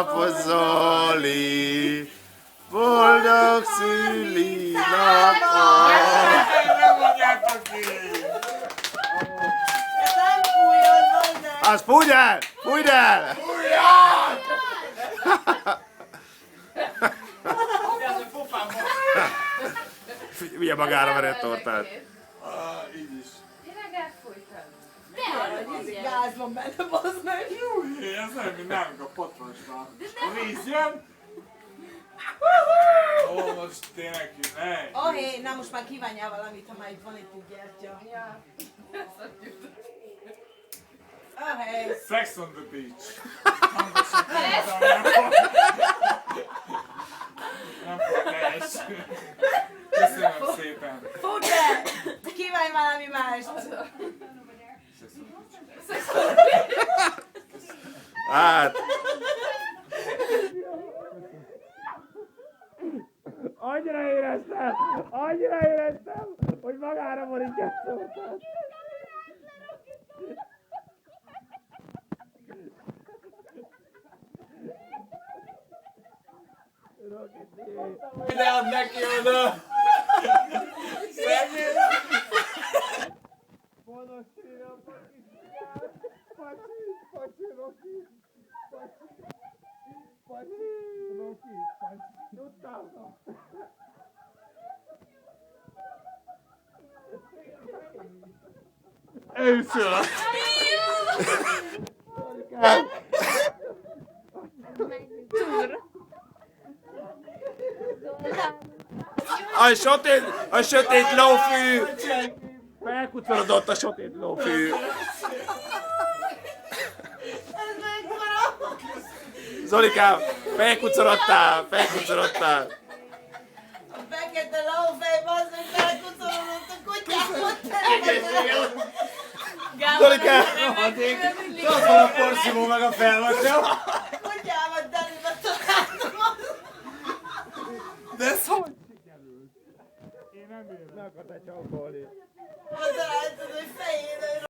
születésnapot, Zoli! Boldog szülinapot! Nem mondjátok ki! Nem fújod, vagy nem! Az fújj el! Fújj el! Vigye magára veri a tortát. Így is. Tényleg elfújtad? Gáz van benne, bazd meg! Júj, ez nem, mint nálunk a potrosban. A víz jön. Ó, most tényleg ne. Ahé, na most már kívánjál valamit, ha már itt van itt egy gyertya. Ja. Ahé. Sex on the beach. Hangosan kimondom, nem fog teljes. Köszönöm szépen. Fogd el! Kívánj valami mást! Hát... Annyira éreztem, hogy magára borítja a tortát. Ide add neki oda! Szegény! Boldog szülinapot, kicsikám! Pacsi, Roki! Pacsi, Roki! Tudtam! Őszül! A sötét lófű! Felkucorodott a sötét lófű! Ez mekkora! Zolikám, felkucorodtál! A fekete lófej, bazd meg, felkucolodott a kutyámat, te Zolikám! Az van a porszívó meg a felvasja!